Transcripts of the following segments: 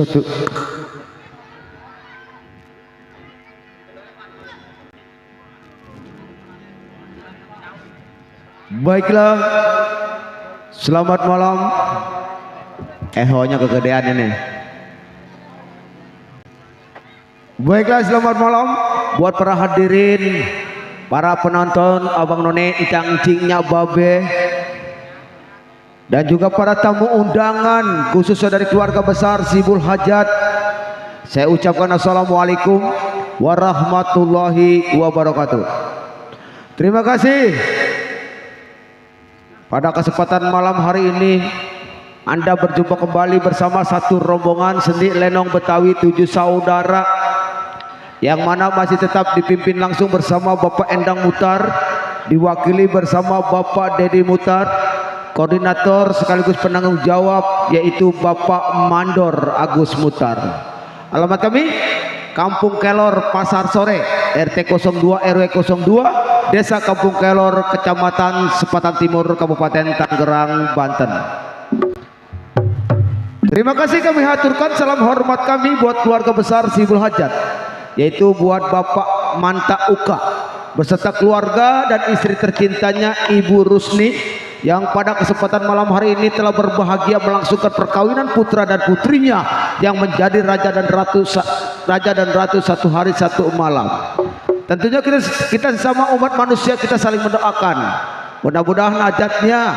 Satu. Baiklah, selamat malam. Ehonya kegedean ini. Baiklah, selamat malam buat para hadirin, para penonton, abang none, icang cingnya babe, dan juga para tamu undangan khususnya dari keluarga besar Sibul Hajat. Saya ucapkan assalamualaikum warahmatullahi wabarakatuh. Terima kasih. Pada kesempatan malam hari ini Anda berjumpa kembali bersama satu rombongan seni lenong Betawi 7 saudara, yang mana masih tetap dipimpin langsung bersama Bapak Endang Mutar, diwakili bersama Bapak Dedi Mutar, koordinator sekaligus penanggung jawab yaitu Bapak Mandor Agus Mutar. Alamat kami Kampung Kelor, Pasar Sore, RT 02 RW 02, Desa Kampung Kelor, Kecamatan Sepatan Timur, Kabupaten Tangerang, Banten. Terima kasih kami haturkan salam hormat kami buat keluarga besar Sibul Hajat, yaitu buat Bapak Manta Uka beserta keluarga dan istri tercintanya Ibu Rusni, yang pada kesempatan malam hari ini telah berbahagia melangsungkan perkawinan putra dan putrinya yang menjadi raja dan ratu satu hari satu malam. Tentunya kita sama umat manusia kita saling mendoakan, mudah-mudahan hajatnya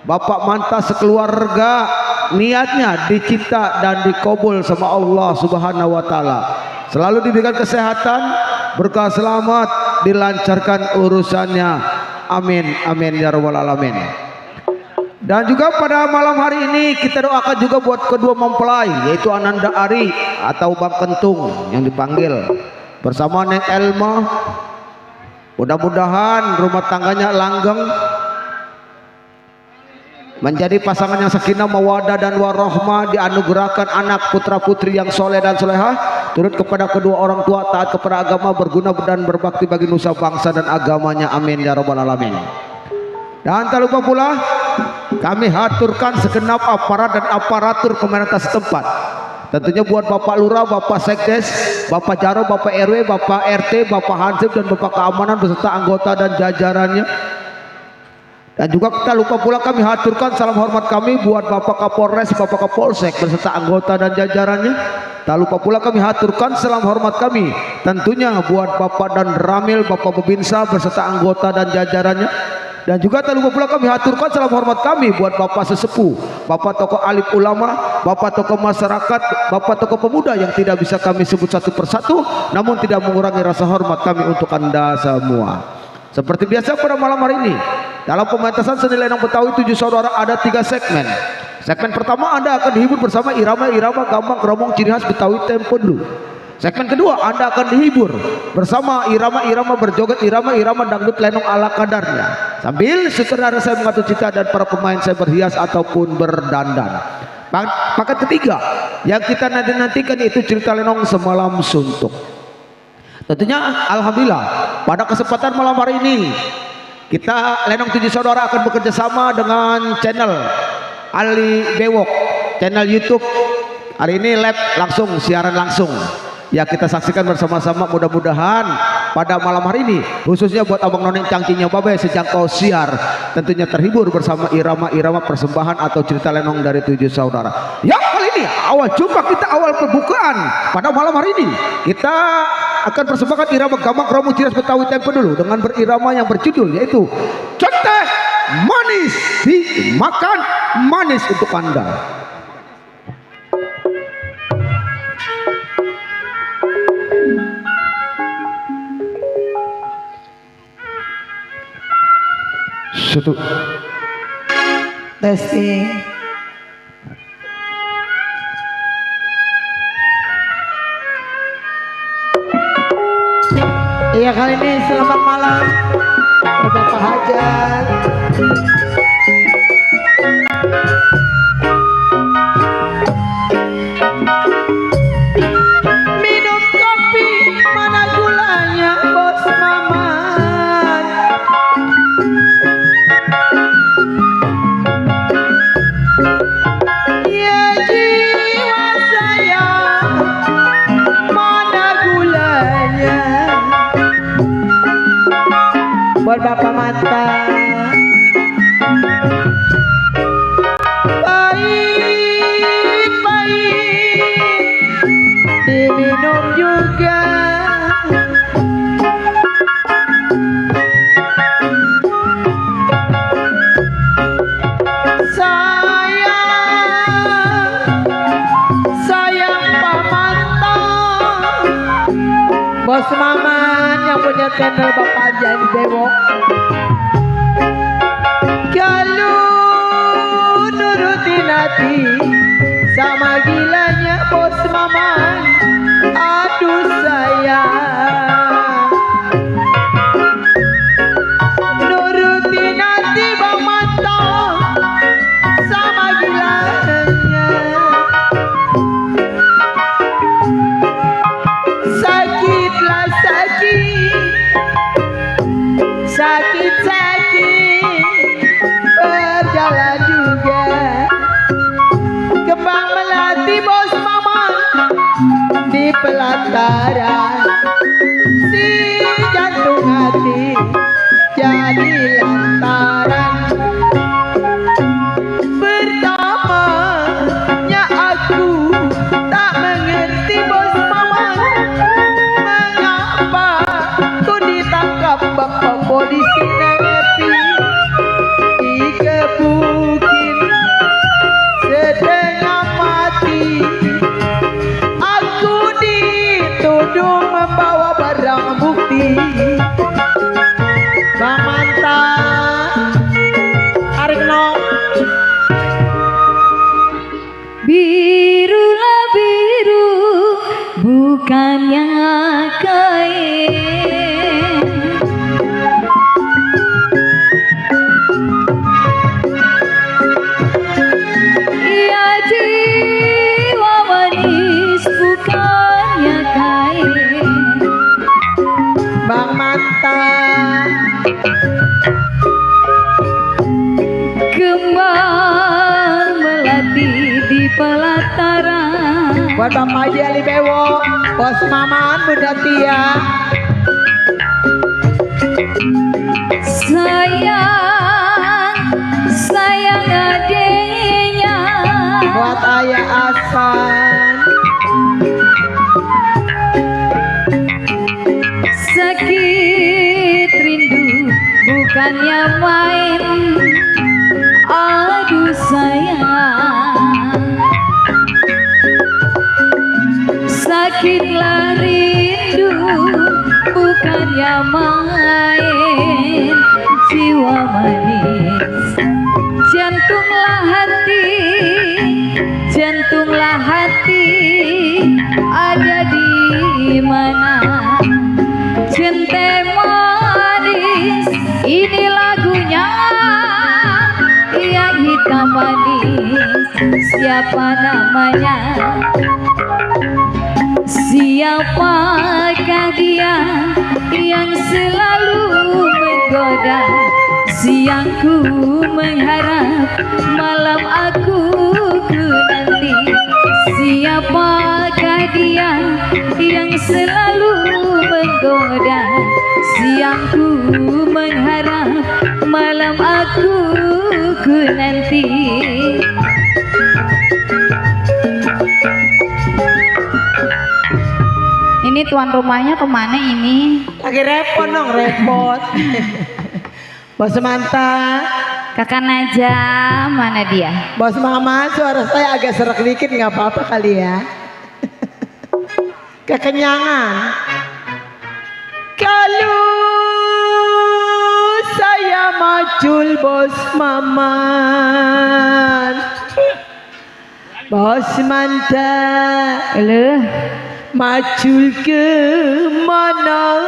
Bapak Manta sekeluarga niatnya dicipta dan dikabul sama Allah Subhanahu wa taala. Selalu diberikan kesehatan, berkah, selamat, dilancarkan urusannya. Amin amin ya rabbal alamin. Dan juga pada malam hari ini kita doakan juga buat kedua mempelai, yaitu Ananda Ari atau Bang Kentung yang dipanggil bersama Neng Elma. Mudah-mudahan rumah tangganya langgeng, menjadi pasangan yang sakinah mawaddah dan warahmah, dianugerahkan anak putra putri yang soleh dan solehah, turut kepada kedua orang tua, taat kepada agama, berguna dan berbakti bagi nusa bangsa dan agamanya. Amin ya rabbal alamin. Dan tak lupa pula kami haturkan segenap aparat dan aparatur pemerintah setempat, tentunya buat Bapak Lurah, Bapak Sekdes, Bapak Jaro, Bapak RW, Bapak RT, Bapak Hansip, dan Bapak Keamanan beserta anggota dan jajarannya. Dan juga kita lupa pula kami haturkan salam hormat kami buat Bapak Kapolres, Bapak Kapolsek beserta anggota dan jajarannya. Tak lupa pula kami haturkan salam hormat kami tentunya buat Bapak dan Ramil, Bapak Bebinsa beserta anggota dan jajarannya. Dan juga tak lupa pula kami haturkan salam hormat kami buat Bapak Sesepuh, Bapak tokoh alim ulama, Bapak tokoh masyarakat, Bapak tokoh pemuda yang tidak bisa kami sebut satu persatu, namun tidak mengurangi rasa hormat kami untuk Anda semua. Seperti biasa pada malam hari ini, dalam pementasan seni lenong Betawi 7 saudara ada 3 segmen. Segmen pertama Anda akan dihibur bersama irama-irama gambang keromong ciri khas Betawi tempo dulu. Segmen kedua Anda akan dihibur bersama irama-irama berjoget, irama-irama dangdut lenong ala kadarnya, sambil sutradara saya mengatur cita dan para pemain saya berhias ataupun berdandan. Paket ketiga yang kita nantikan itu cerita lenong semalam suntuk. Tentunya alhamdulillah pada kesempatan malam hari ini kita lenong 7 saudara akan bekerja sama dengan channel Ali Bewok, channel YouTube. Hari ini live langsung, siaran langsung ya, kita saksikan bersama-sama. Mudah-mudahan pada malam hari ini khususnya buat abang noneng cangcingnya babe sejangkau siar tentunya terhibur bersama irama-irama persembahan atau cerita lenong dari 7 saudara. Ya, kali ini awal jumpa kita, awal pembukaan pada malam hari ini kita akan persembahkan irama gambang keromong ciri khas Betawi tempo dulu dengan berirama yang berjudul yaitu Coteh Manis Dimakan Manis untuk Anda. Satu. Testing. Iya, kali ini selamat malam Bapak Hajat. Minum kopi mana gulanya bos Maman. Ya jiwa punya channel Bapak Jadi Bewok. Kalau nurutin hati sama gilanya bos Maman, aduh sayang. Nurutin hati Bang Mantong sama gilanya, sakitlah sakit berjalan juga. Kembang melati bos Maman di pelataran, si jantung hati jadi lantaran. Pertamanya aku tak mengerti bos Maman, mengapa ku ditangkap bapak polisi nepi, dikebukin setengah mati. Aku dituduh membawa barang bukti. Bang Manta, tarik no. Birulah biru bukan yang kain, ia jiwa manis bukannya kain. Bang Manta, kembang melati di pelataran, buat Bapak Jadi Bewok, bos Maman Bunda Tia. sayang adiknya, Buat Ayah Asan, sakit rindu bukannya main, aduh sayang. Sakitlah rindu bukannya main, jiwa manis jantunglah hati ada di mana. Cinta manis ini lagunya, yang hitam manis siapa namanya? Siapakah dia yang selalu menggoda? Siangku mengharap, malam aku ku nanti. Siapakah dia yang selalu menggoda? Siangku mengharap, malam aku ku nanti. Ini tuan rumahnya kemana ini? lagi repot dong, repot. Bos Manta, Kakak Najah, mana dia? bos Maman, suara saya agak serak dikit, nggak apa-apa kali ya. Kekenyangan. Kalau saya macul bos Maman, bos Manta, macul ke mana?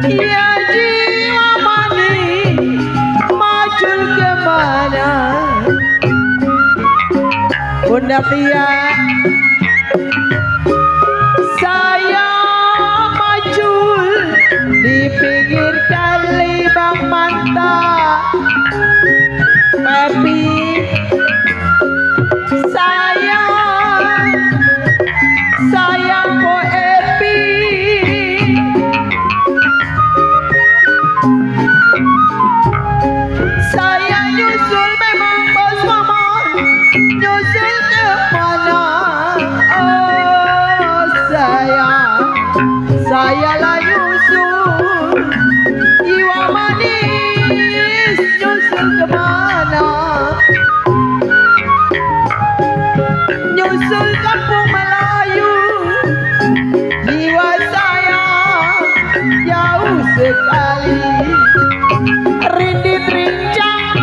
Ya jiwa manis macul ke mana? Bunda Tia, saya macul di pinggir kali Bang Manta. Pepi, sayang ko Epi. Saya nyusul memang bos Maman, nyusul ke mana? Oh saya lah nyusul menyusul kampung Melayu. Jiwa saya jauh sekali. Rindit rincang,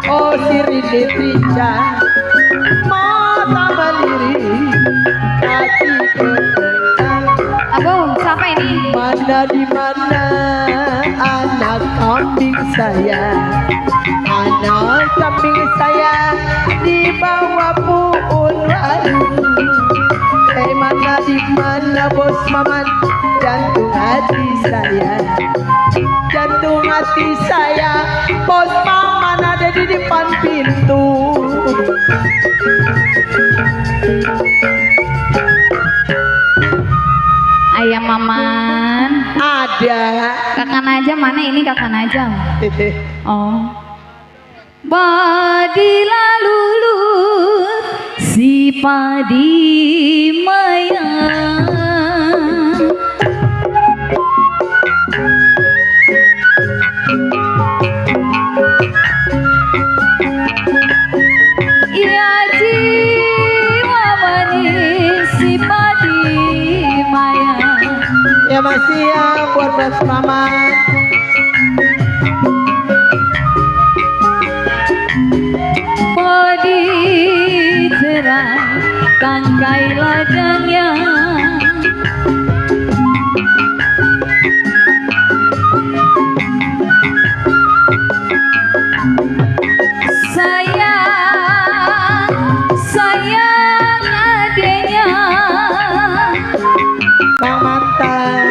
oh si rindit rincang, mata melirik, kaki kencang. Abang, siapa ini? Mana di mana anak kambing saya? Anak kambing saya dibawa puun lalu. Mana di mana bos maman jantung hati saya? Jantung hati saya, bos maman ada di depan pintu. Ayam Maman. Ada. Kakak Najam mana ini Kakak Najam? Oh. Badila lulu si padi maya. Ia jiwa manis si padi maya. Ya masih ya buat bos maman. Padi cerah tangkai ladangnya. Sayang adanya Bang Mantan.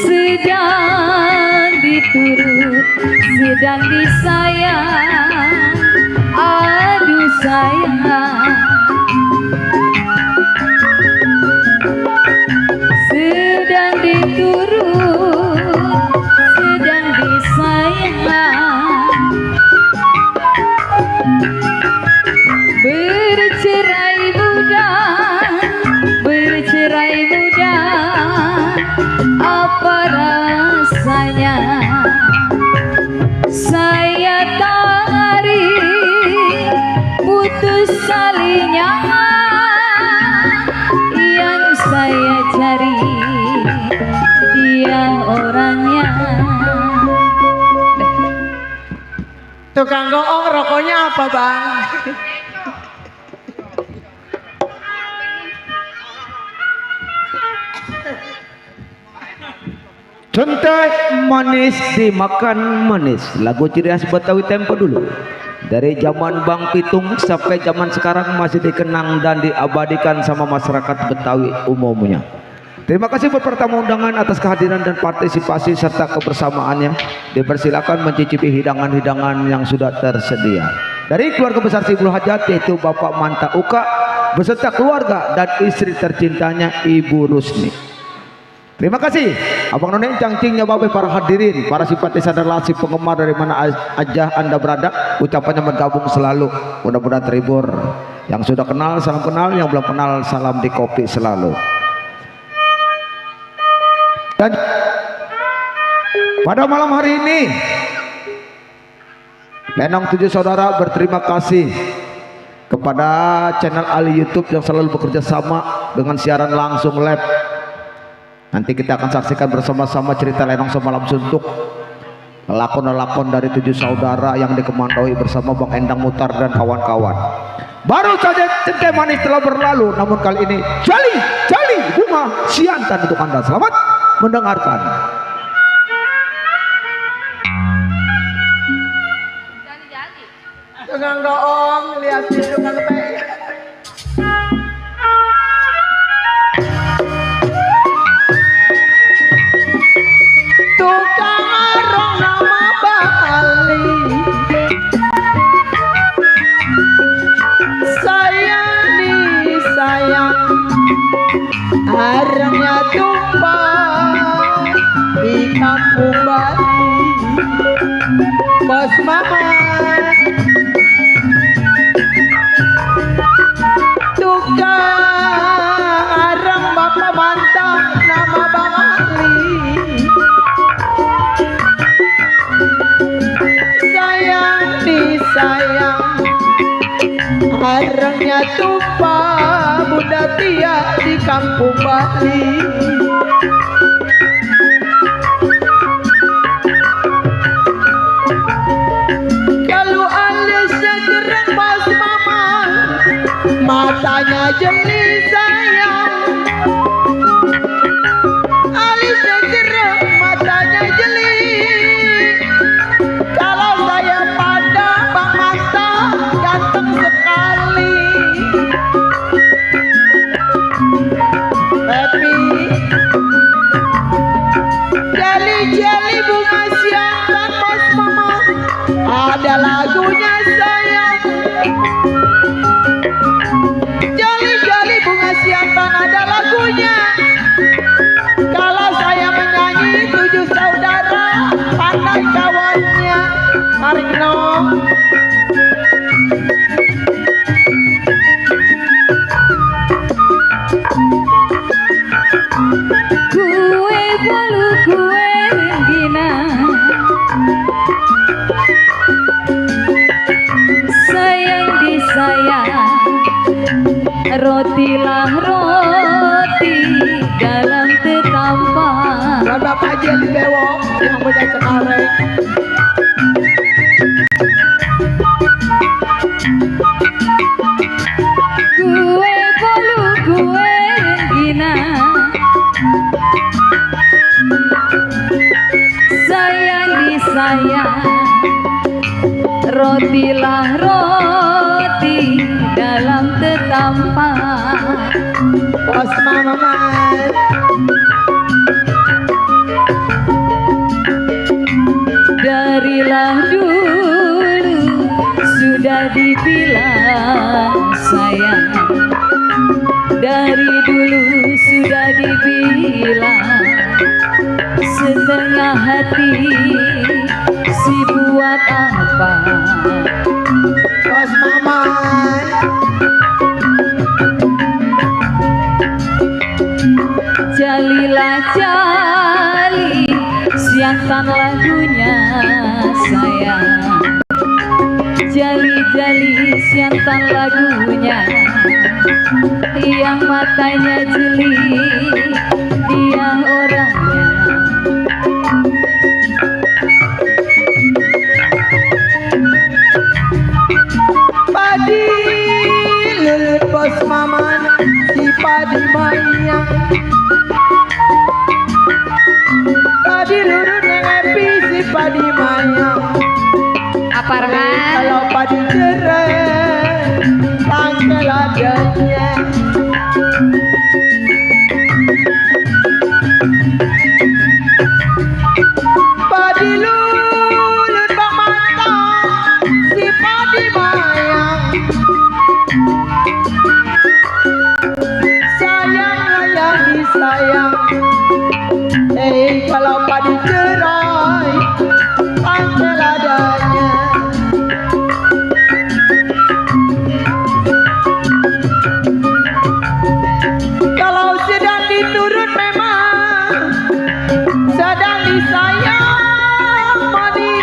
sedang diturut, sedang disayang. Aduh sayang, sedang diturut, sedang disayang. Bercerai muda, bercerai muda, apa rasanya? Saya tari putus salinya, yang saya cari dia orangnya. Tukang goong rokoknya apa bang? Contoh manis dimakan manis. Lagu ciri khas Betawi tempo dulu. Dari zaman Bang Pitung sampai zaman sekarang masih dikenang dan diabadikan sama masyarakat Betawi umumnya. Terima kasih buat pertama undangan atas kehadiran dan partisipasi serta kebersamaannya. Dipersilakan mencicipi hidangan-hidangan yang sudah tersedia. Dari keluarga besar Sibul Hajat yaitu Bapak Manta Uka beserta keluarga dan istri tercintanya Ibu Rusni. Terima kasih Abang None cangcingnya babe, para hadirin, para simpatisan dan lasih penggemar dari mana aja Anda berada. Ucapannya bergabung selalu, mudah-mudahan terhibur. Yang sudah kenal salam kenal, yang belum kenal salam di kopi selalu. Dan pada malam hari ini Lenong 7 Saudara berterima kasih kepada channel Ali YouTube yang selalu bekerja sama dengan siaran langsung live. Nanti kita akan saksikan bersama-sama cerita Lenong Semalam Suntuk, lakon-lakon dari 7 Saudara yang dikemandoi bersama Bang Endang Mutar dan kawan-kawan. Baru saja cengkeh manis telah berlalu, namun kali ini jali bunga siantan untuk Anda. Selamat mendengarkan. Tukang goong liatin tukang teh. Tukang arong nama Bali, sayang disayang, arangnya tumpah di kampung Bali. Bos mama, tukang arang Bapak Mantap nama Bang Ali. Sayang disayang, sayang arengnya tumpah Bunda Tia di kampung Bali. Kalau alis segerang pas mama matanya jernih sayang, alis segerang matanya jeli. Kalau saya pandang bang mata ganteng sekali. Happy jeli-jeli bunga siangan bos mama ada lagunya sayang. Jeli-jeli bunga siangan ada lagunya. Kalau saya menyanyi 7 saudara pandai kawannya. Mari no. Kue bolu kue renggina, sayang disayang, rotilah roti dalam tetampang. Bapak Jeli Bewok yang punya Cengkareng. Kue bolu kue renggina, sayang disayang, rotilah roti dalam tetampang. Bos mama Darilah dulu sudah dibilang sayang, dari dulu sudah dibilang setengah hati si buat apa. Bos mama Jalilah jali siantan lagunya sayang, jali-jali siantan lagunya, yang matanya jeli dia orangnya. padi lulut bos mama si padi mayang. Padi lulut nengepi si padi mayang. Apa Rehan? Kalau padi cerai tangkel adanya. Padi lulut bang mata si padi mayang. Sayang ayah disayang. Kalau padi cerai tangkel adanya. Kalau sedang diturut memang sedang disayang padi.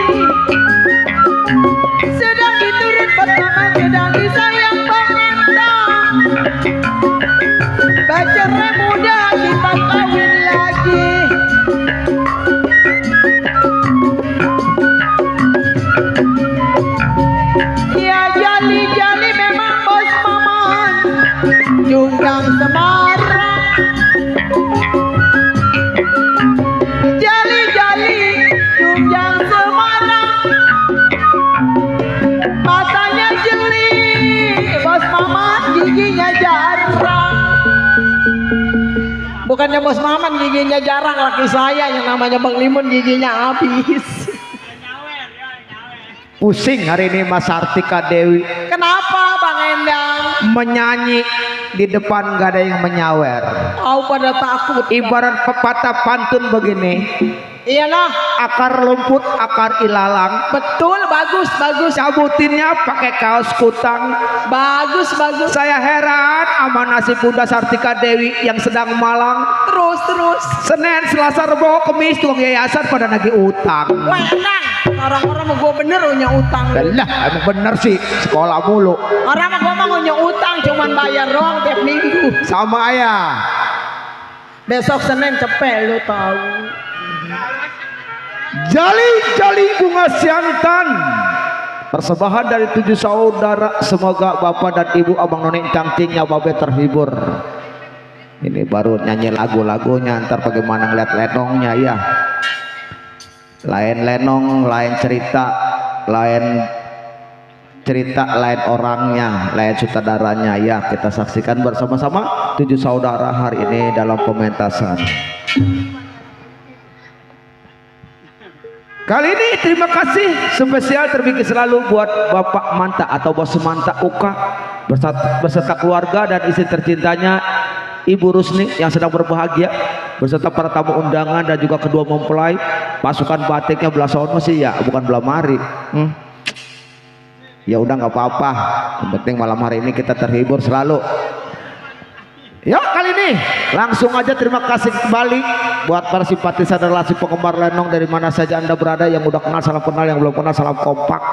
Sedang diturut pertama sedang disayang pengantar. Bacerai muda kita kawin lagi. Ya jali-jali memang bos maman Junggang Semarang. Jali-jali Junggang Semarang. Matanya jeli bos maman giginya jarang. Bukannya bos maman giginya jarang, laki saya yang namanya Bang Limun giginya habis. Pusing hari ini Mas Sartika Dewi Kenapa Bang Endang? menyanyi di depan gak ada yang menyawer. Kau pada takut. Ibarat pepatah pantun begini, Iyalah, akar lumput akar ilalang, betul, bagus, bagus, cabutinnya pakai kaos kutang. bagus, bagus. Saya heran sama nasib Bunda Sartika Dewi yang sedang malang. Terus, terus. Senin, Selasa, Rebo, Kemis tuang yayasan pada nagih utang. Wah, Endang, Orang-orang mau gua bener punya utang. Lah, emang bener sih sekolah mulu. Orang mah gua mah punya utang cuman bayar doang tiap minggu. Sama ayah. Besok Senin cepet lu tahu. Jali bunga siantan. Persembahan dari 7 saudara. Semoga bapak dan ibu abang noni cangcingnya babe terhibur. Ini baru nyanyi lagu-lagunya, ntar bagaimana ngeliat lenongnya ya. Lain lenong, lain cerita, lain orangnya, lain sutradaranya ya. Kita saksikan bersama-sama 7 saudara hari ini dalam pementasan. Kali ini terima kasih spesial terbikin selalu buat Bapak Manta atau Bos Manta Uka beserta keluarga dan istri tercintanya Ibu Rusni yang sedang berbahagia beserta para tamu undangan dan juga kedua mempelai. Pasukan batiknya belah sono sih ya, bukan belah mari. Ya udah nggak apa-apa. Yang penting malam hari ini kita terhibur selalu. Yuk kali ini langsung aja terima kasih kembali buat para simpatisan relasi penggemar lenong dari mana saja Anda berada, yang udah kenal salam kenal, yang belum kenal salam kompak.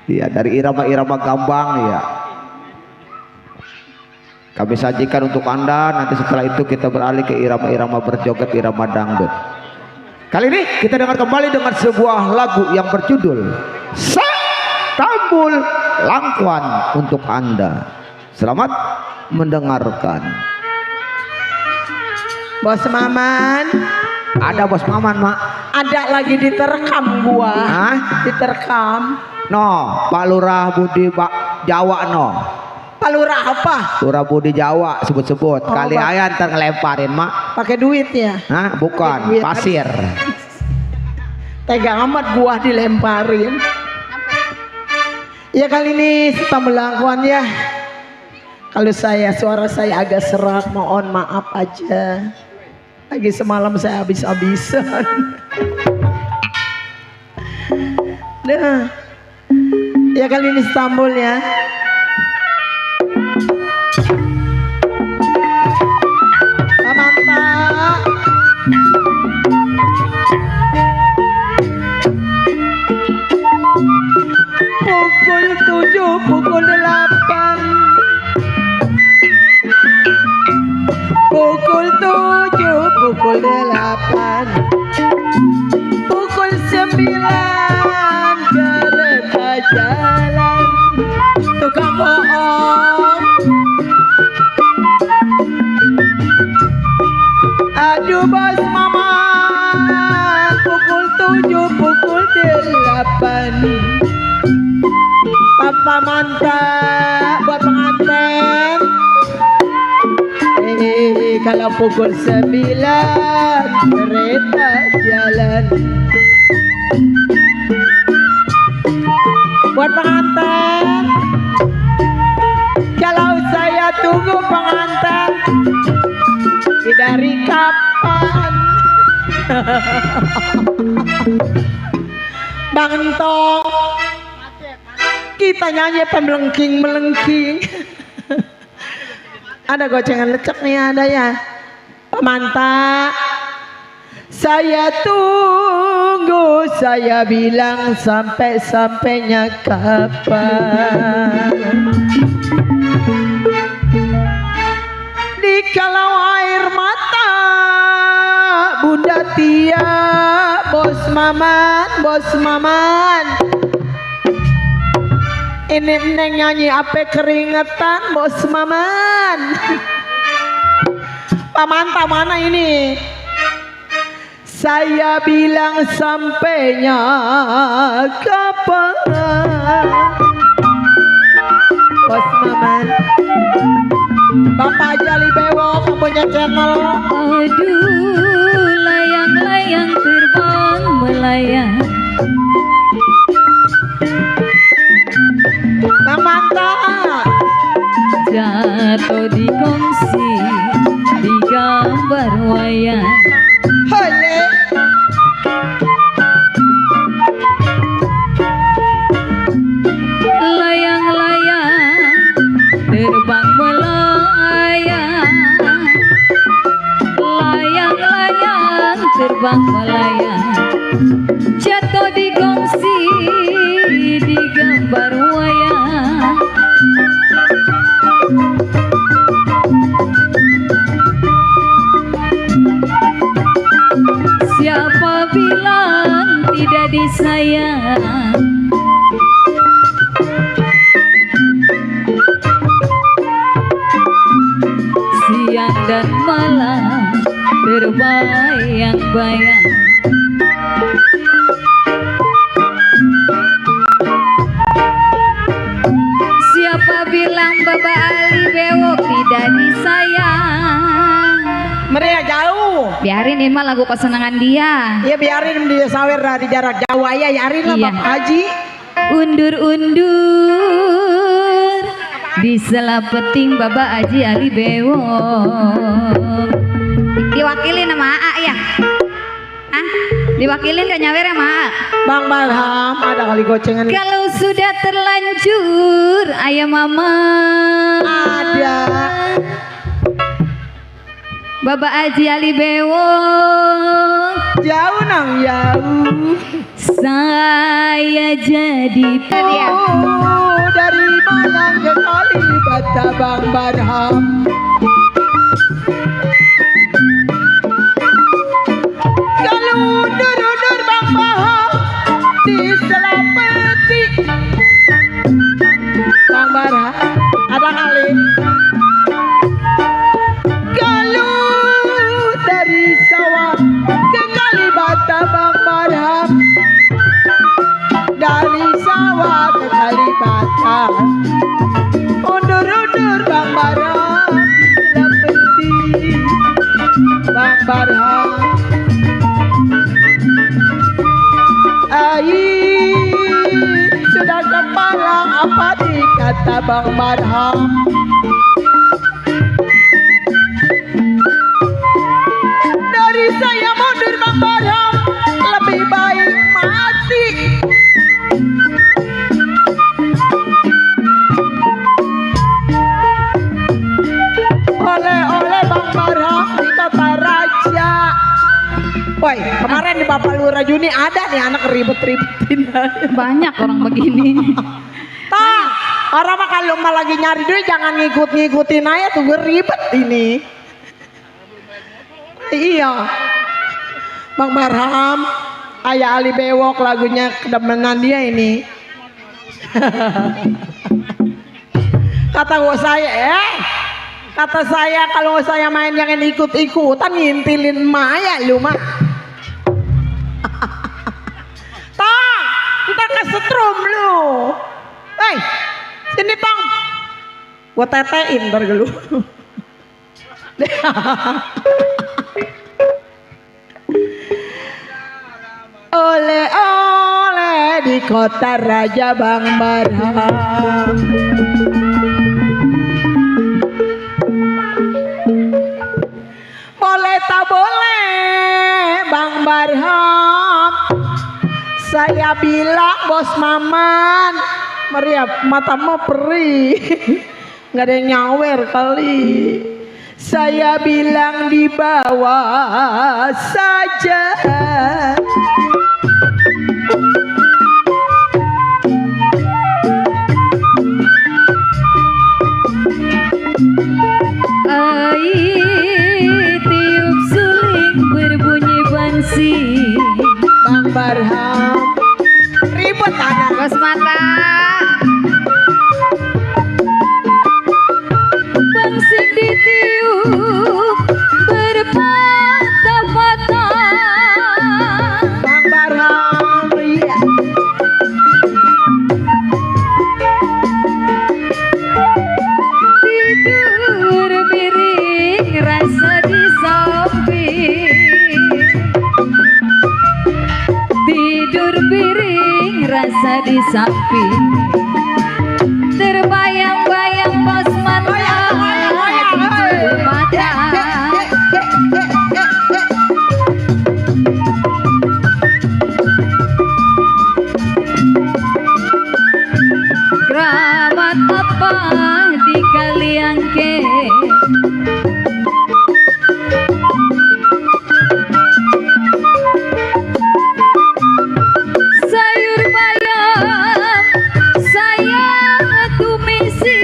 Iya, dari irama-irama gambang ya. Kami sajikan untuk Anda, nanti setelah itu kita beralih ke irama-irama berjoget, irama dangdut. Kali ini kita dengar kembali dengan sebuah lagu yang berjudul Tambul Langkuan untuk Anda. Selamat mendengarkan. Bos Maman. Ada Bos Maman, Mak. Ada lagi diterkam gua. Hah? Diterkam. No, Pak Lurah Budi Pak Jawa no. Pak Lurah apa? Lurah Budi Jawa sebut-sebut. Oh, Kali Pak. ayah ntar ngelemparin, Mak. Pakai duit ya? Hah? Bukan, Pakai duit. pasir. Tega amat gua dilemparin. Ya kali ini kita melangkuan ya. Kalau suara saya agak serak, mohon maaf aja. Lagi semalam saya habis-habisan. Nah, ya kali ini Istanbul ya. Mantap. Pukul 7, pukul 8. Pukul 7, pukul 8, pukul 9 kereta jalan. Tukang bohong. Aduh Bos Maman, pukul 7, pukul 8. Papa mantap buat pengantin. Kalau pukul 9 kereta jalan. Buat pengantin, kalau saya tunggu pengantin dari kapan? Bang Entong, kita nyanyi melengking. Ada gocengan lecek nih, ada ya. Mantap. Saya tunggu, saya bilang sampai-sampainya kapan. Dikalau air mata Bunda Tia, Bos Maman. Ini neng nyanyi apa keringetan Bos Maman. Pak Manta mana ini? Saya bilang sampainya kapan? Bos Maman. Bapak Jali Bewok punya channel. Aduh, layang-layang terbang melayang. Bang Manta. Jatuh di kongsi, di gambar wayang. Hole. Layang-layang terbang melayang. Layang-layang terbang melayang. Jatuh di jadi sayang. Siang dan malam terbayang-bayang. Siapa bilang Baba Ali bewok tidak disayang? Mereka jauh. Biarin ini mah lagu kesenangan dia. Ya biarin dia sawer dari jarak jauh aja, yarin lah Iya. Bang Haji. Undur-undur di selapeting Baba Haji Ali bewok. Diwakilin sama AA ya? Hah? Diwakilin gak nyawer sama AA? Bang Barham ada kali gocengan. Kalau sudah terlanjur ayah mama Ada. Baba Haji Ali bewok, Jauh nang jauh. saya jadi dia. Dari Malang ke Kalibata Bang Barham. Kalau undur-undur Bang Barham di Selapeti. Bang Barham ada kali. Kalau dari sawah ke Kalibata Bang Barham. Dari sawah ke Kalibata, undur-undur Bang Barham Selapeti. Bang Barham sudah kepala apa dikata Bang Barham. Dari saya mundur Bang Barham, lebih baik mati. Oleh-oleh Bang Barham di kota raja. Woi, kemarin di Bapak Lurah Juni ada nih anak ribet-ribetin. Banyak orang begini. Tah, orang mah kalau mah lagi nyari duit jangan ngikut-ngikutin aja tuh, gue ribet ini. Iya. Bang Barham, Ayah Ali bewok lagunya kedemenan dia ini. Kata saya kalau saya main jangan ikut-ikutan, ngintilin Maya lu mah. Tah, kita kesetrum lu. Hei, sini Tong. Gua tetein ntar lu. Oleh-oleh di kota raja Bang Barham. Boleh tak boleh Bang Barham, saya bilang bos Maman, Maria matamu perih. Nggak ada yang nyawer kali. Saya bilang di bawah saja. Tiup suling berbunyi bansi. Bang Barham ribet anak. Bos mata bangsing ditiup berpatah-patah. Bang Barham iya. Tidur miring rasa di samping. Tidur miring rasa di samping. Terbayang-bayang bos mata di mata. Keramat apa di Kaliangke? Sayur bayam saya tumisin.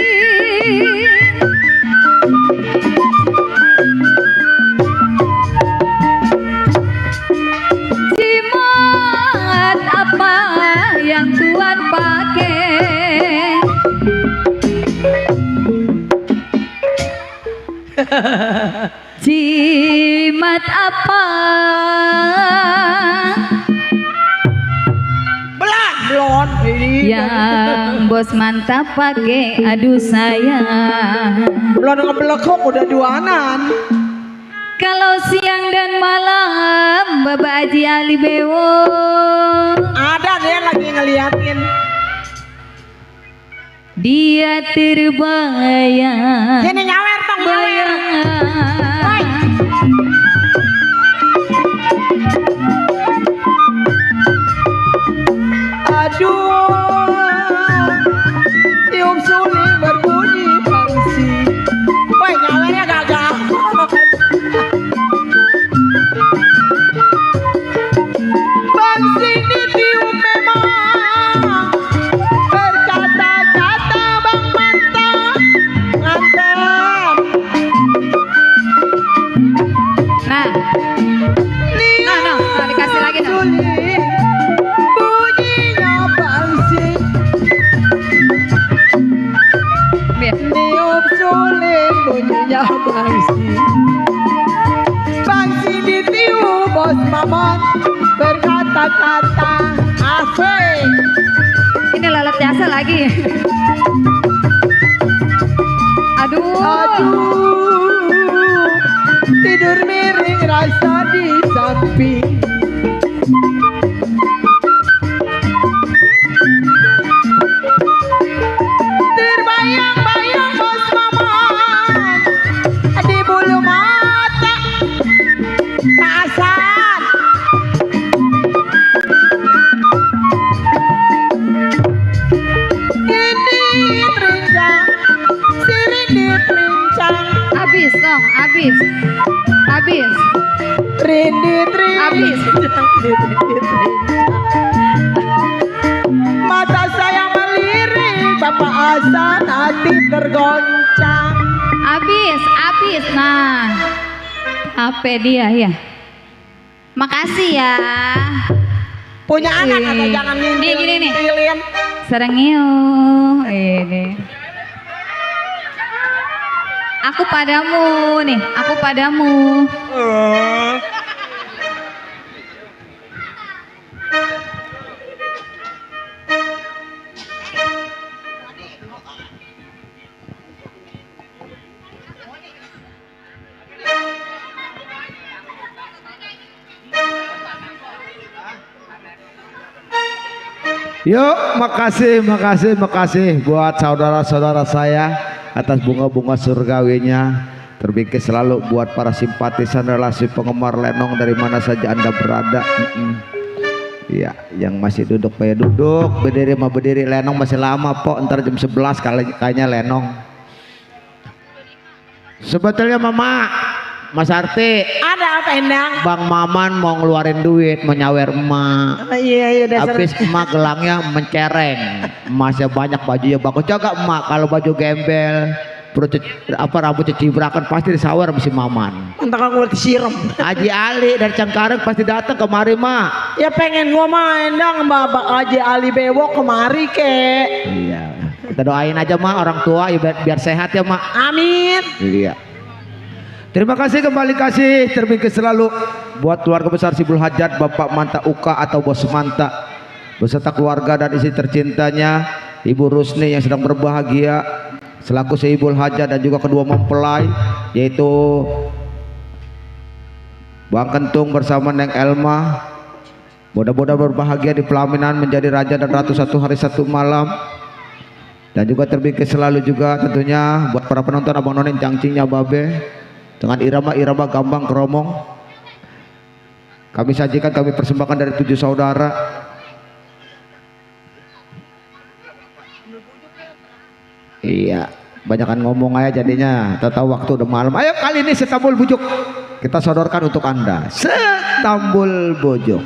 Jimat Jimat apa Belon yang bos mantap pakai aduh sayang. belon ngebelekok udah duanan. Kalau siang dan malam Bapak Haji Ali Bewo Ada dia lagi ngeliatin. dia terbayang. Ini nyawer tong nyawer. Woi. Aduh, tiup suling berbunyi bangsi. Woi nyawernya gagal. Bangsi ditiup memang berkata-kata bang mantap mantap. Nah, dikasih lagi dong. Suling bunyinya bangsi. Biar. Tiup suling bunyinya bangsi. Bangsi ditiup bos Maman berkata-kata asik. Ini lalat biasa lagi. Aduh. Aduh, tidur miring rasa di samping. Terbayang-bayang bos Maman di bulu mata pasar. Rindit rincang, si rindit rincang. Habis dong, habis. Rindit Habis. Mata saya melirik, Bapak Hasan hati tergoncang. Habis. Nah, apa dia ya? Makasih ya. Punya anak Ih. atau jangan Nih, gini nih. ngintilin. Serengio. Ini. Aku padamu nih, aku padamu. Yuk, makasih buat saudara-saudara saya atas bunga-bunga surgawinya. Terbingkis selalu buat para simpatisan relasi penggemar lenong dari mana saja Anda berada. Iya, yang masih duduk duduk, berdiri mah berdiri, lenong masih lama pok, ntar jam 11 kayaknya lenong. Sebetulnya Mama, Mas Arti, Ada apa Endang? Bang Maman mau ngeluarin duit, mau nyawer emak. Iya dasar. Habis emak gelangnya mencereng, emasnya banyak, bajunya bagus. Jaga emak kalau baju gembel, rambut cibrakan pasti disawer sama si Maman. Entah kalau gue disiram. Haji Ali dari Cengkareng pasti datang kemari mak. Ya pengen gua mah Endang Bapak Haji Ali Bewo kemari kek. Iya, kita doain aja mak orang tua ya, biar sehat ya mak. Amin. Iya. Terima kasih kembali terbingkis selalu buat keluarga besar Sibul Hajat, Bapak Manta Uka atau Bos Manta beserta keluarga dan istri tercintanya Ibu Rusni yang sedang berbahagia selaku Sibul Hajat, dan juga kedua mempelai yaitu Bang Kentung bersama Neng Elma. Mudah-mudahan berbahagia di pelaminan menjadi raja dan ratu satu hari satu malam. Dan juga terbingkis selalu juga tentunya buat para penonton Abang Nonin Cangcingnya Babe dengan irama-irama gambang keromong. Kami sajikan, kami persembahkan dari 7 saudara. Iya, banyakan ngomong aja jadinya. Tahu waktu udah malam. Ayo kali ini Setambul Bujuk kita sodorkan untuk Anda. Setambul Bujuk.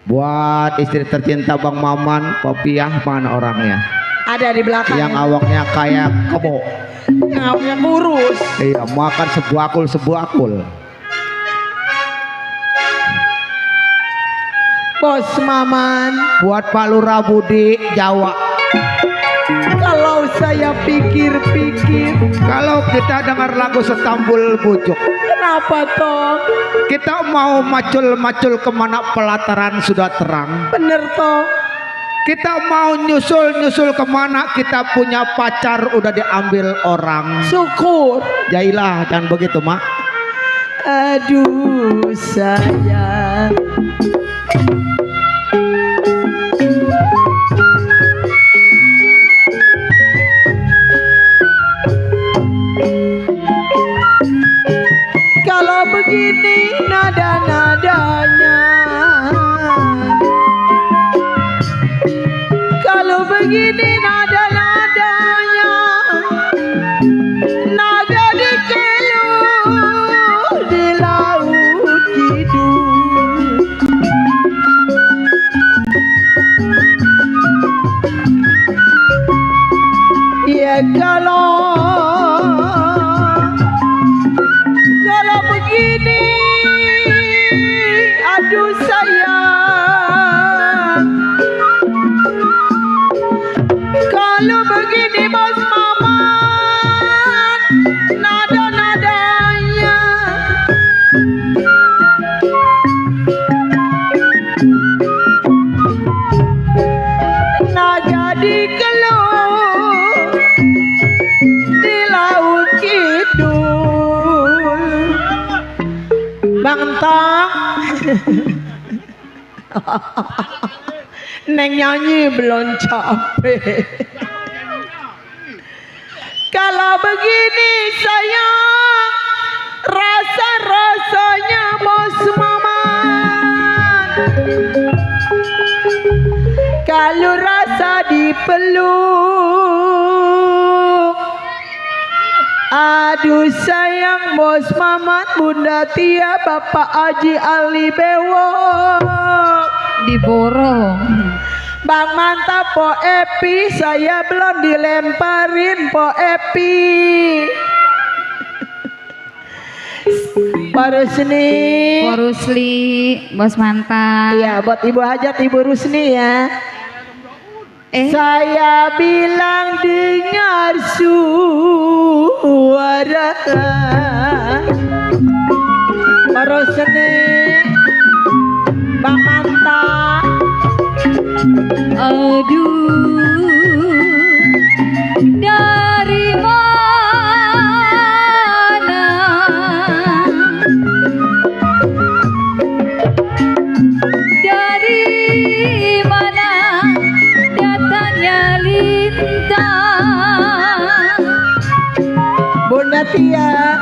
Buat istri tercinta Bang Maman, Popiah, mana orangnya? Ada di belakang. Yang awaknya kayak kebo. Yang awaknya kurus. Iya, makan sebuakul. Bos Maman. Buat Pak Lurah Budi Jawa. Kalau saya pikir-pikir. Kalau kita dengar lagu Setambul Bujuk, Kenapa toh? kita mau macul-macul kemana pelataran sudah terang. Bener toh? Kita mau nyusul-nyusul kemana kita punya pacar udah diambil orang. Syukur. Jailah, jangan begitu mak. Aduh sayang. Kalau begini nada-nadanya, kalau begini nada-nadanya, naga dikeluh di laut kidul. Ya kalau begini, aduh sayang. Kalau begini bos Mamat, nada-nadanya, naga dikeluh di laut kidul. Bang Tong, Neng nyanyi belum capek. Kalau begini sayang, rasa-rasanya bos Mamat. Kalau rasa dipeluk, aduh sayang bos Mamat, Bunda Tia, Bapak Haji Ali Bewok. Diborong. Bang mantap Po Epi, saya belum dilemparin Po Epi. Pak Rusni. Pak Rusli, bos mantan. Iya, buat Ibu Hajat, Ibu Rusni ya. Saya bilang dengar suara Pak Rusni, Bang Manta. Aduh, dari mana datangnya lintang. Bunda Tia.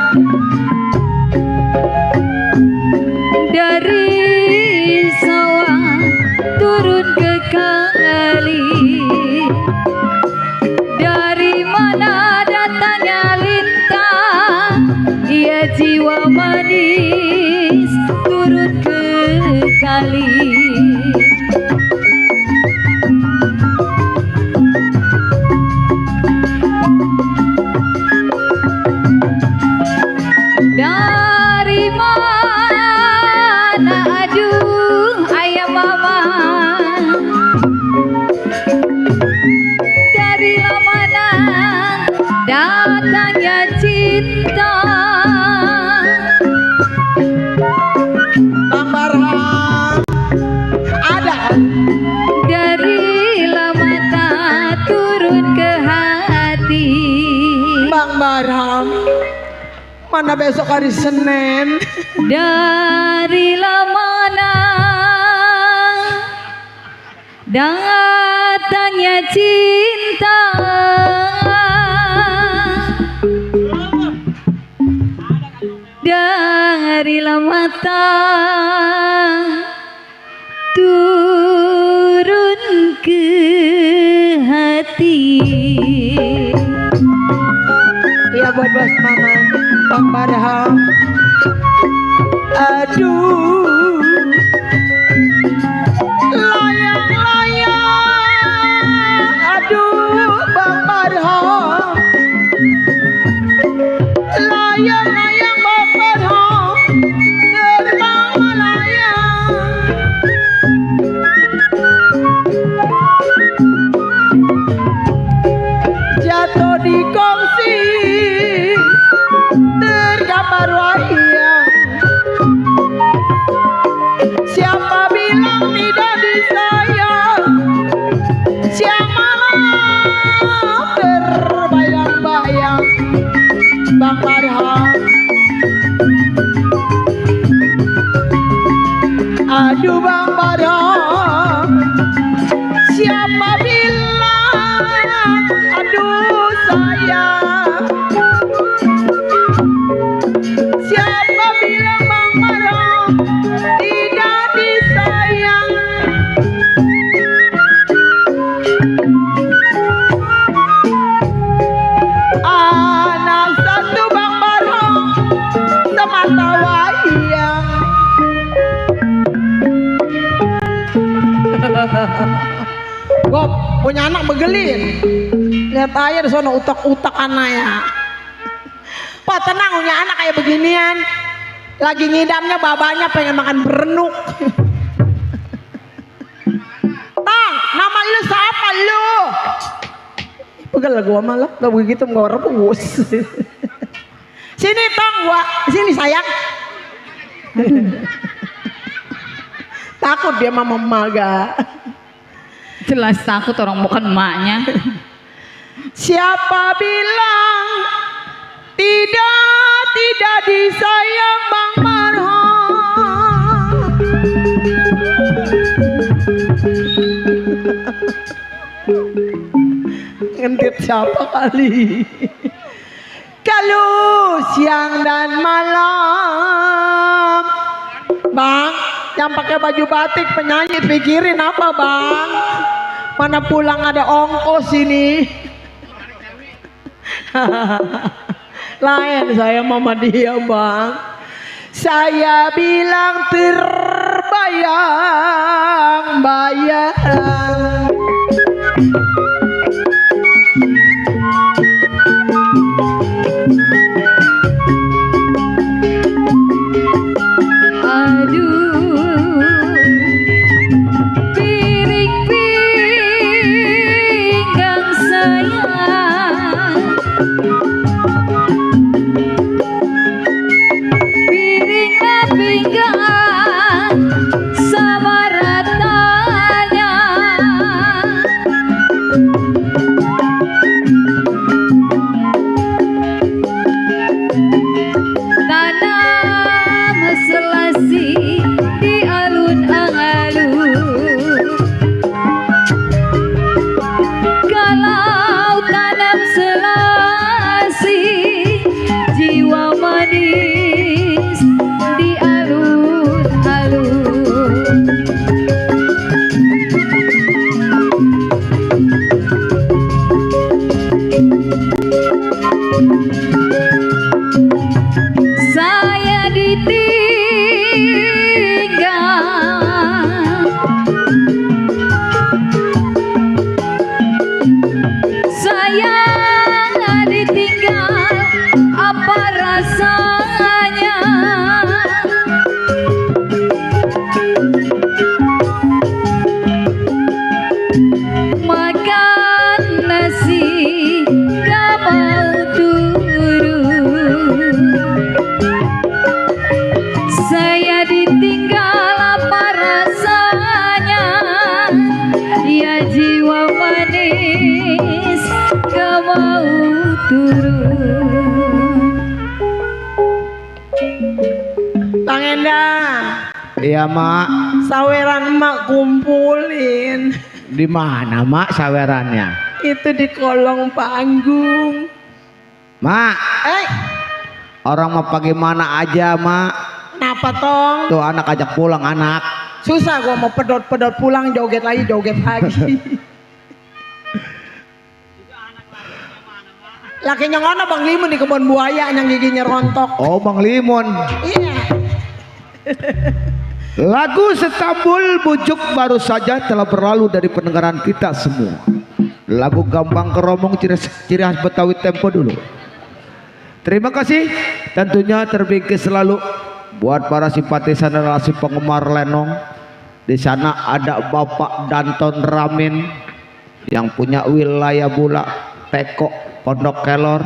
Dari sawah turun ke kali, dari mana datangnya lintang, ia jiwa manis turun ke kali. Dari mana, aduh ayah mama, dari mana datangnya cinta. Bang Barham ada. Dari mata turun ke hati. Bang Barham, mana besok hari Senin? Dari mana datangnya cinta. Dari mata turun ke hati. Iya buat bos Maman, Bang Barham. Aduh, layang-layang, aduh Bang Barham. Layang-layang Bang Barham, terbang melayang. Jatuh punya anak begelin. Lihat aja di sana utak-utak anaknya. Pak tenang, punya anak kayak beginian. Lagi ngidamnya babanya pengen makan berenuk. Tang, nama lu siapa lu? Pegel gua malah, gak begitu gak rebus. Sini Tang, gua sini sayang. Takut dia mama maga. Jelas takut orang bukan emaknya. Siapa bilang tidak disayang Bang Marham. Ngentit siapa kali? Kalau siang dan malam, Bang, yang pakai baju batik penyanyi pikirin apa Bang? Mana pulang ada ongkos ini. Lain saya mama dia Bang. Saya bilang terbayang-bayang. Iya mak. Saweran mak kumpulin. Di mana mak sawerannya? Itu di kolong panggung. Mak. Orang mau pergi mana aja mak? Kenapa tong? Tuh anak ajak pulang anak. Susah gua mau pedot-pedot pulang joget lagi. Lakinya ngono Bang Limun di kebun buaya yang giginya rontok. Oh Bang Limun. Iya. Lagu Setambul Bujuk baru saja telah berlalu dari pendengaran kita semua. Lagu Gambang Keromong ciri khas Betawi tempo dulu. Terima kasih tentunya terbingkis selalu buat para simpatisan dan relasi penggemar lenong. Di sana ada Bapak Danton Ramin yang punya wilayah Bulak, Teko, Pondok Kelor.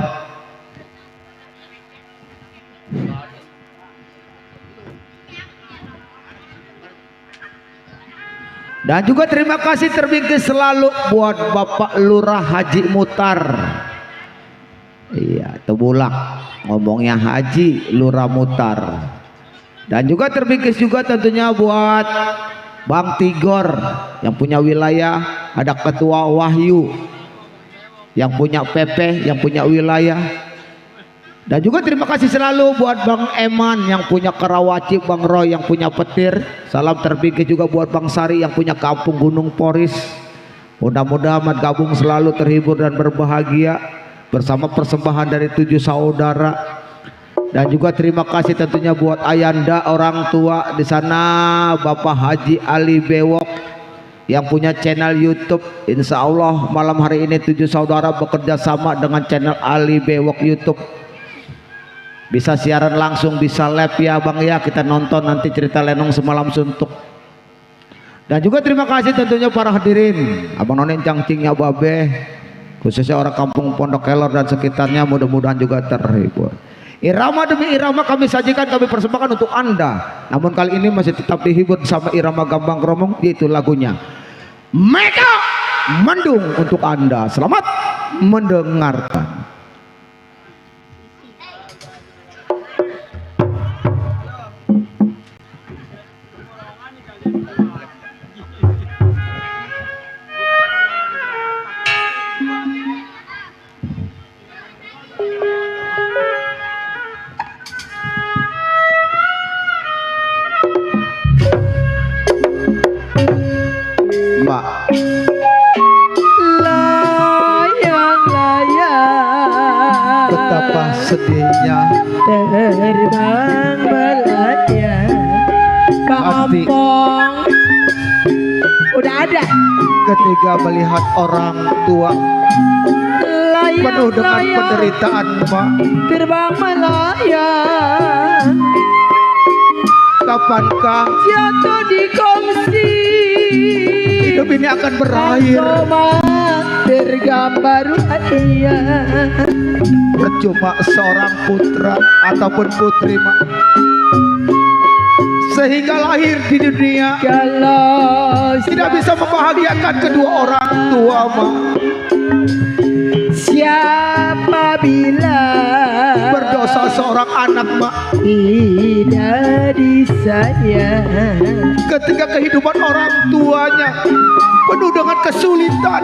Dan juga terima kasih terbingkis selalu buat Bapak Lurah Haji Mutar. Iya, Tebulak ngomongnya Haji Lurah Mutar. Dan juga terbingkis juga tentunya buat Bang Tigor yang punya wilayah, ada Ketua Wahyu yang punya PP, yang punya wilayah. Dan juga terima kasih selalu buat Bang Eman yang punya Karawaci, Bang Roy yang punya Petir. Salam terbingkis juga buat Bang Sari yang punya Kampung Gunung Poris. Mudah-mudahan gabung selalu terhibur dan berbahagia bersama persembahan dari 7 saudara. Dan juga terima kasih tentunya buat Ayanda orang tua di sana, Bapak Haji Ali Bewok yang punya channel YouTube. Insya Allah malam hari ini 7 saudara bekerja sama dengan channel Ali Bewok YouTube. Bisa siaran langsung, bisa live ya Bang ya, kita nonton nanti cerita Lenong semalam suntuk. Dan juga terima kasih tentunya para hadirin, Abang None Cangcingnya Babe, khususnya orang kampung Pondok Kelor dan sekitarnya, mudah-mudahan juga terhibur. Irama demi irama kami sajikan, kami persembahkan untuk Anda. Namun kali ini masih tetap dihibur sama irama gambang kromong, yaitu lagunya Mega Mendung untuk Anda. Selamat mendengarkan. Mbak, layang-layang betapa sedihnya terbang melayang kampung. Udah ada ketika melihat orang tua penuh dengan layang-layang penderitaan, Mbak. terbang melayang Kapankah jatuh di kongsi hidup ini akan berakhir? cuma tergambar wajah. Percuma seorang putra ataupun putri, Mak, sehingga lahir di dunia Kalau tidak bisa membahagiakan kedua orang tua, Mak. siapa bilang Berdosa seorang anak, Mak, tidak disayang. ketika kehidupan orang tuanya penuh dengan kesulitan,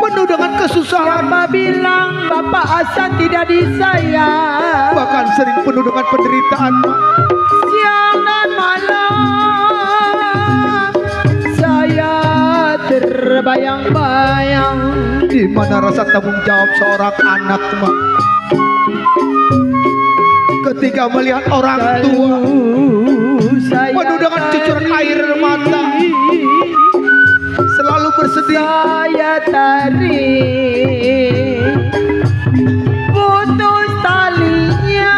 penuh dengan kesusahan, Siapa bilang Bapak Hasan tidak disayang? bahkan sering penuh dengan penderitaan, Mak. Siang dan malam saya terbayang-bayang. Di mana rasa tanggung jawab seorang anak, Mak, ketika melihat orang tua Saya penuh dengan cucuran air mata, selalu bersedih. saya tarik putus talinya.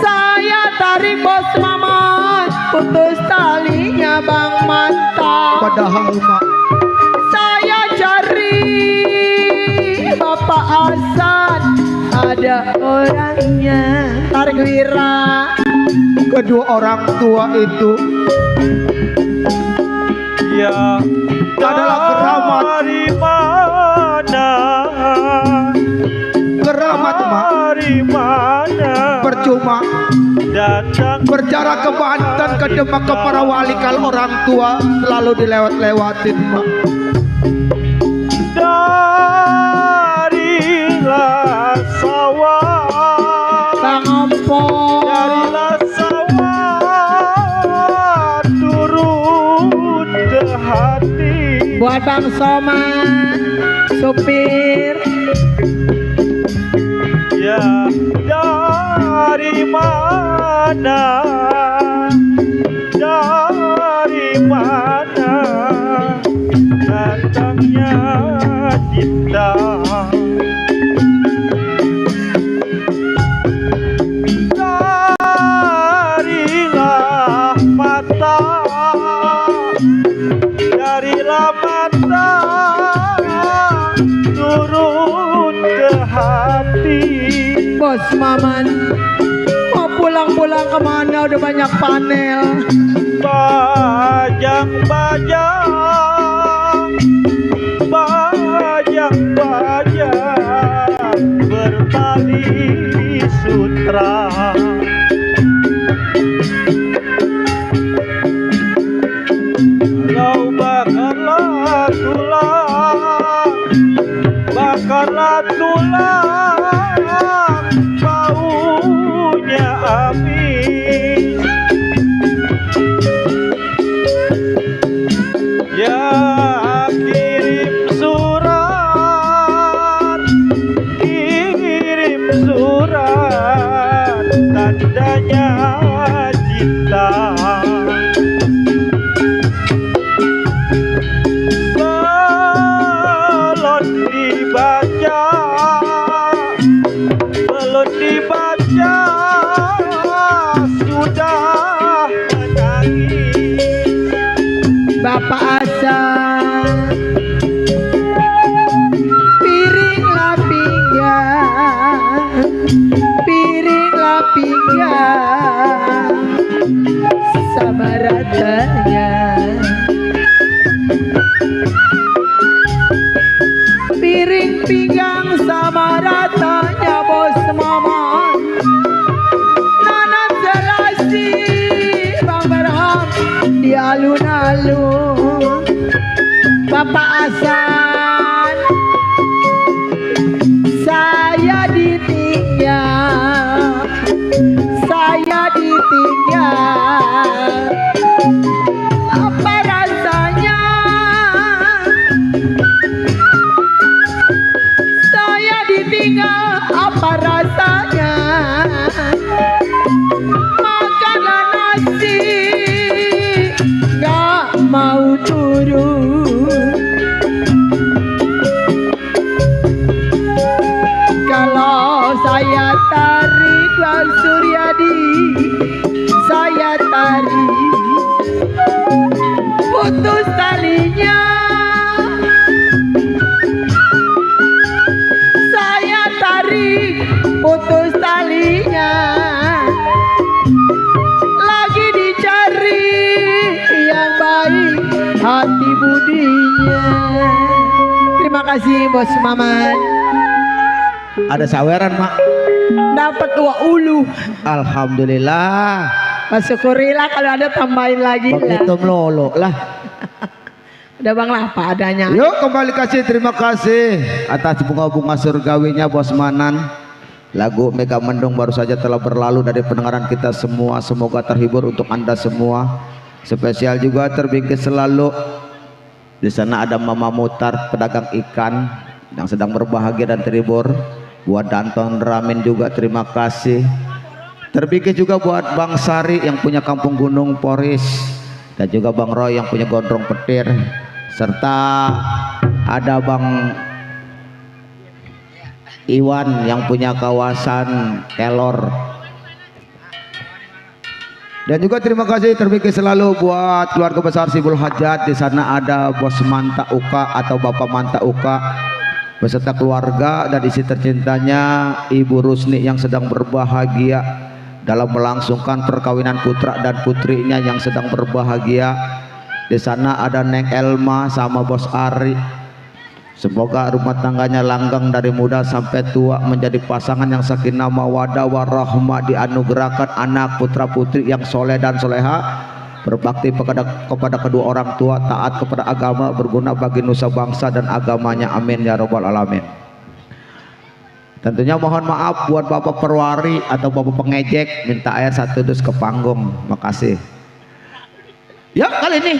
Saya tarik bos Mamat, putus talinya Bang Mantap. Padahal, Mak, Saya cari Bapak Hasan, ada orangnya. Tarik Wira. kedua orang tua itu Ya adalah keramat. dari mana, Keramat, Mak, dari mana percuma datang berjarak ke Banten, ke Demak, ke para wali kalau orang tua selalu dilewat-lewatin, Mak. darilah sawah, Bang Ompong. darilah sawah turun ke hati. Buat Bang Somad, supir. Ya dari mana, dari mana datangnya cinta. Darilah mata, darilah mata turun ke hati. Bos Maman mau pulang-pulang kemana, udah banyak panel. Bajang-bajang, bajang-bajang bertali sutra. Kalau bakarlah tulang, bakarlah tulang, baunya amis. Ya kirim surat, kirim surat Bapak Hasan, piringlah pinggang sama ratanya, piring pinggang sama ratanya bos Maman. Nanam selasi Bang Barham di alun-alun. Bapak Hasan, saya ditinggal, apa rasanya? Saya ditinggal, apa rasanya? Makanlah nasi, gak mau turun. Kalau saya tarik Bang Suryadi, saya tarik putus talinya. Saya tarik putus talinya, lagi dicari yang baik hati budinya. Terima kasih bos Maman. Ada saweran mak. Dapat 2 ulu. Alhamdulillah. Syukurilah kalau ada tambahin lagi lah. Begitu melolo lah. Udah Bang lah apa adanya. Yuk kembali kasih terima kasih atas bunga-bunga surgawinya Bos Manan. Lagu Mega Mendung baru saja telah berlalu dari pendengaran kita semua. Semoga terhibur untuk Anda semua. Spesial juga terbingkis selalu. Di sana ada Mama Mutar pedagang ikan yang sedang berbahagia dan terhibur. Buat Danton Ramin juga terima kasih. Terbingkis juga buat Bang Sari yang punya Kampung Gunung Poris, dan juga Bang Roy yang punya Gondrong Petir, serta ada Bang Iwan yang punya kawasan Kelor. Dan juga terima kasih terbingkis selalu buat keluarga besar Sibul Hajat. Di sana ada Bos Manta Uka atau Bapak Manta Uka beserta keluarga dan isi tercintanya Ibu Rusni yang sedang berbahagia dalam melangsungkan perkawinan putra dan putrinya yang sedang berbahagia. Di sana ada Neng Elma sama Bos Ari. Semoga rumah tangganya langgeng dari muda sampai tua, menjadi pasangan yang sakinah mawaddah warahmah, dianugerahkan anak putra putri yang soleh dan soleha, berbakti kepada kedua orang tua, taat kepada agama, berguna bagi nusa bangsa dan agamanya. Amin ya robbal alamin. Tentunya mohon maaf buat Bapak Perwari atau Bapak pengejek, minta air 1 dus ke panggung. Makasih. Ya, kali ini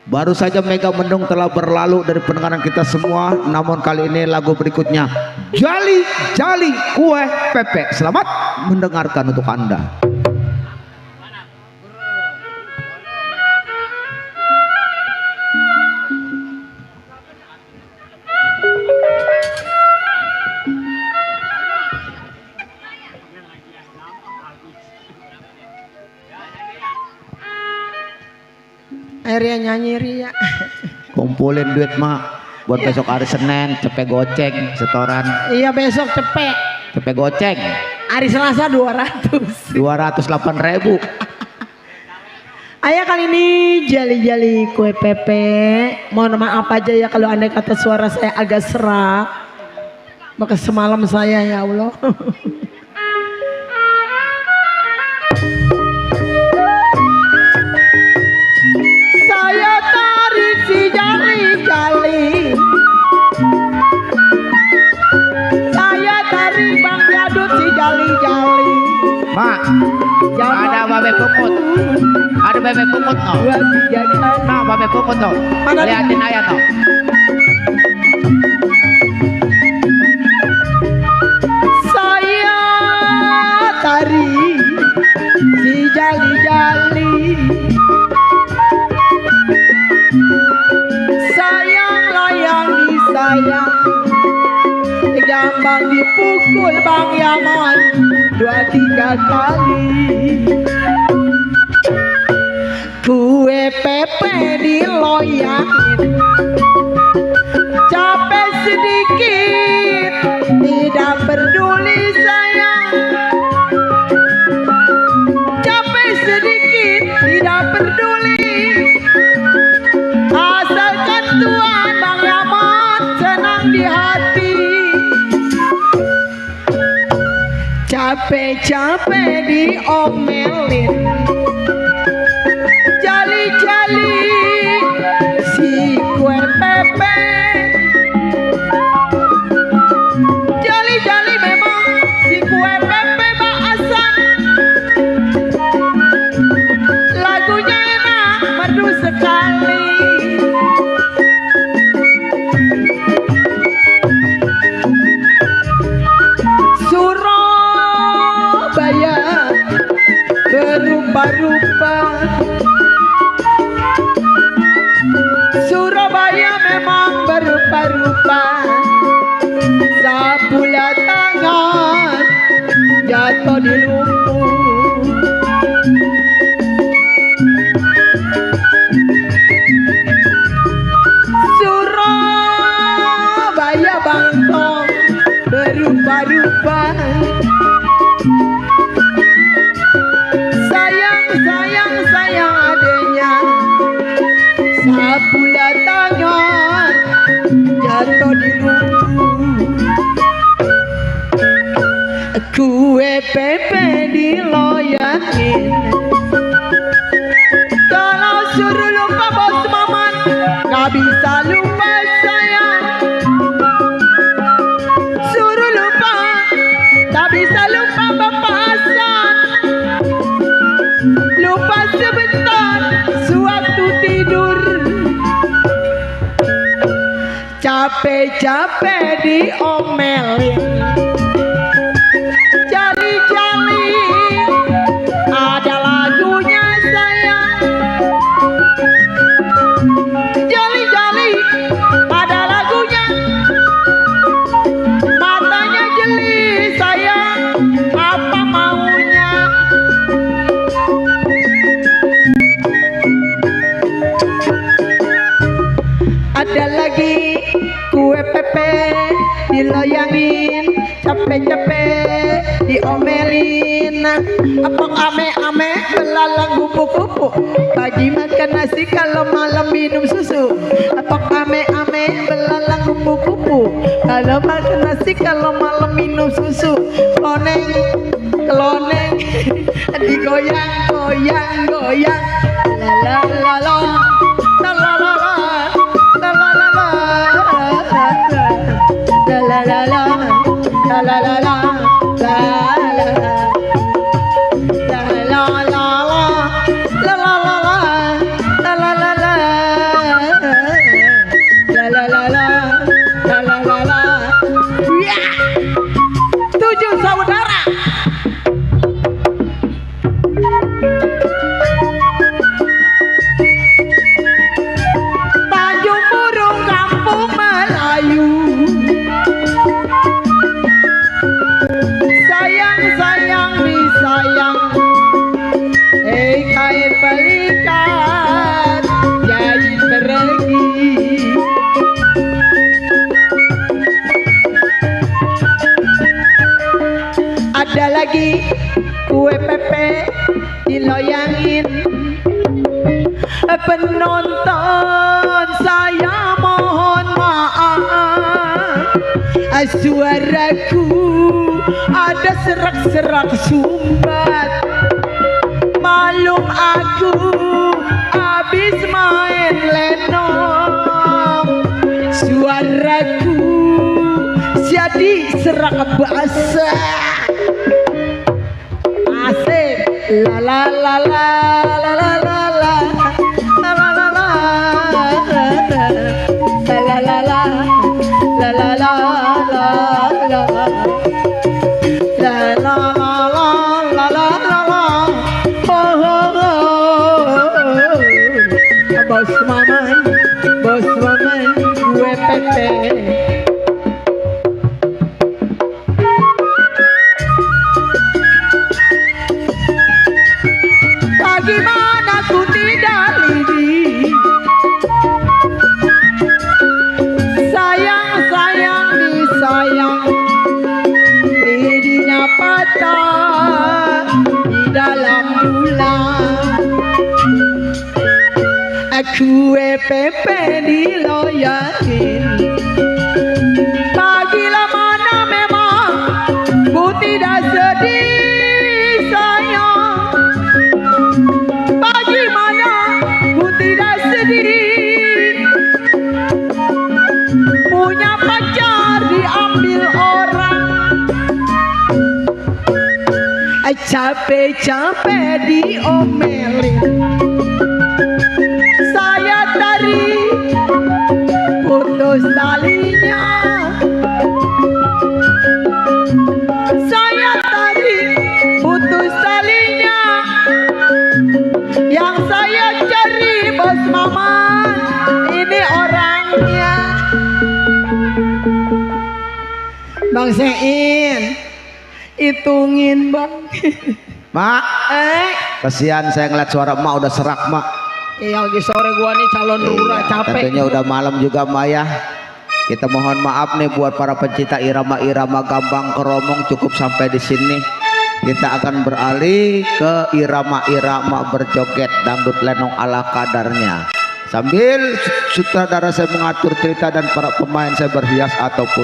baru saja Mega Mendung telah berlalu dari pendengaran kita semua. Namun kali ini lagu berikutnya Jali Jali Kue Pepe. Selamat mendengarkan untuk Anda. Ria nyanyi Ria. Kumpulin duit mak buat besok hari Senin, cepet goceng setoran. Iya besok cepet. Cepet goceng. Hari Selasa 200. 208.000. Ayah kali ini jali-jali kue pepe. Mohon maaf aja ya kalau andai kata suara saya agak serak. Maka semalam saya ya Allah. Saya tarik si jali-jali, saya tarik Bang Jadut si jali-jali. Mak, ada babe pungut. Ada babe pungut no. Nah, babe pungut no. Liatin ayah no. Saya tarik si jali-jali, sayang layang disayang, gampang dipukul Bang Yaman 2-3 kali. Kue pepe diloyakin, capek sedikit, tidak peduli sayang. Capek sedikit, tidak peduli, asalkan Tuhan Bang Yamat senang di hati. Capek-capek diomelin, jali-jali si kue pepe. Jali-jali memang si kue pepe baasan. Lagunya enak, merdu sekali. Surabaya berubah-ubah. Surabaya memang berubah-ubah. Sapulah tangan jatuh di lumpur. Surabaya bangkong berubah-ubah. Sayang, sayang, sayang adanya. Sapulah tangan jatuh di lumpur. Kue pepe diloyakin, kalau suruh lupa bos maman gak bisa lupa sayang. Suruh lupa gak bisa lupa bapak Hasan. Lupa sebentar sewaktu tidur. Capek-capek diomelin, jali-jali ada lagunya sayang. Jali-jali ada lagunya, matanya jeli sayang, apa maunya. Ada lagi kue pepe diloyangin, capek-capek diomelin. Apa ame-ame belalang kupu-kupu, pagi makan nasi kalau malam minum susu. Apa ame-ame belalang kupu-kupu, kalau makan nasi kalau malam minum susu. Kloneng, kloneng, digoyang, goyang, goyang. La la la la, la la la la, la la la la, la la la la, la la la la, ada lagi kue pepe diloyangin. Penonton saya mohon maaf, suaraku ada serak-serak sumbat. Malum aku habis main lenong, suaraku jadi serak basah. Asik, la la la la la la la la, la la la la, la la la, la la la la, la la la la la la, oh oh oh, bos maman, gue pepe. Bagaimana ku tidak kue pepe diloyakin. Bagilah mana memang ku tidak sedih sayang. Bagaimana ku tidak sedih punya pacar diambil orang. Capek-capek diomelin, saya tarik putus talinya. Saya tarik putus talinya. Yang saya cari bos Maman, ini orangnya. Bang Sein, hitungin bang. Mak, kasihan saya ngeliat suara emak udah serak mak. Iya lagi sore gua nih calon lurah capek. Tentunya udah malam juga mak ya. Kita mohon maaf nih buat para pencinta irama-irama gambang keromong, cukup sampai di sini. Kita akan beralih ke irama-irama berjoget dangdut lenong ala kadarnya. Sambil sutradara saya mengatur cerita dan para pemain saya berhias ataupun